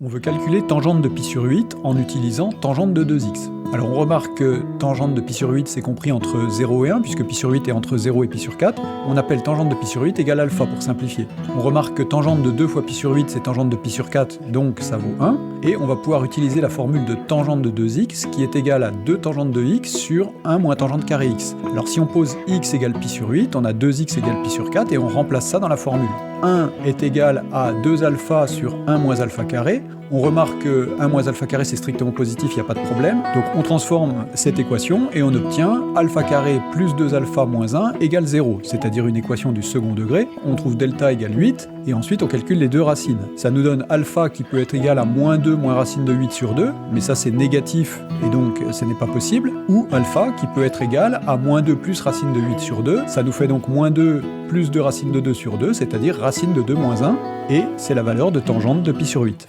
On veut calculer tangente de pi sur 8 en utilisant tangente de 2x. Alors on remarque que tangente de pi sur 8 c'est compris entre 0 et 1, puisque pi sur 8 est entre 0 et pi sur 4. On appelle tangente de pi sur 8 égale alpha pour simplifier. On remarque que tangente de 2 fois pi sur 8 c'est tangente de pi sur 4, donc ça vaut 1. Et on va pouvoir utiliser la formule de tangente de 2x qui est égale à 2 tangente de x sur 1 moins tangente carré x. Alors si on pose x égale pi sur 8, on a 2x égale pi sur 4 et on remplace ça dans la formule. 1 est égal à 2 alpha sur 1 moins alpha carré. On remarque que 1 moins alpha carré c'est strictement positif, il n'y a pas de problème. Donc on transforme cette équation et on obtient alpha carré plus 2 alpha moins 1 égale 0, c'est-à-dire une équation du second degré. On trouve delta égale 8 et ensuite on calcule les deux racines. Ça nous donne alpha qui peut être égal à moins 2 moins racine de 8 sur 2, mais ça c'est négatif et donc ce n'est pas possible. Ou alpha qui peut être égal à moins 2 plus racine de 8 sur 2, ça nous fait donc moins 2 plus 2 racine de 2 sur 2, c'est-à-dire racine de 2 moins 1, et c'est la valeur de tangente de pi sur 8.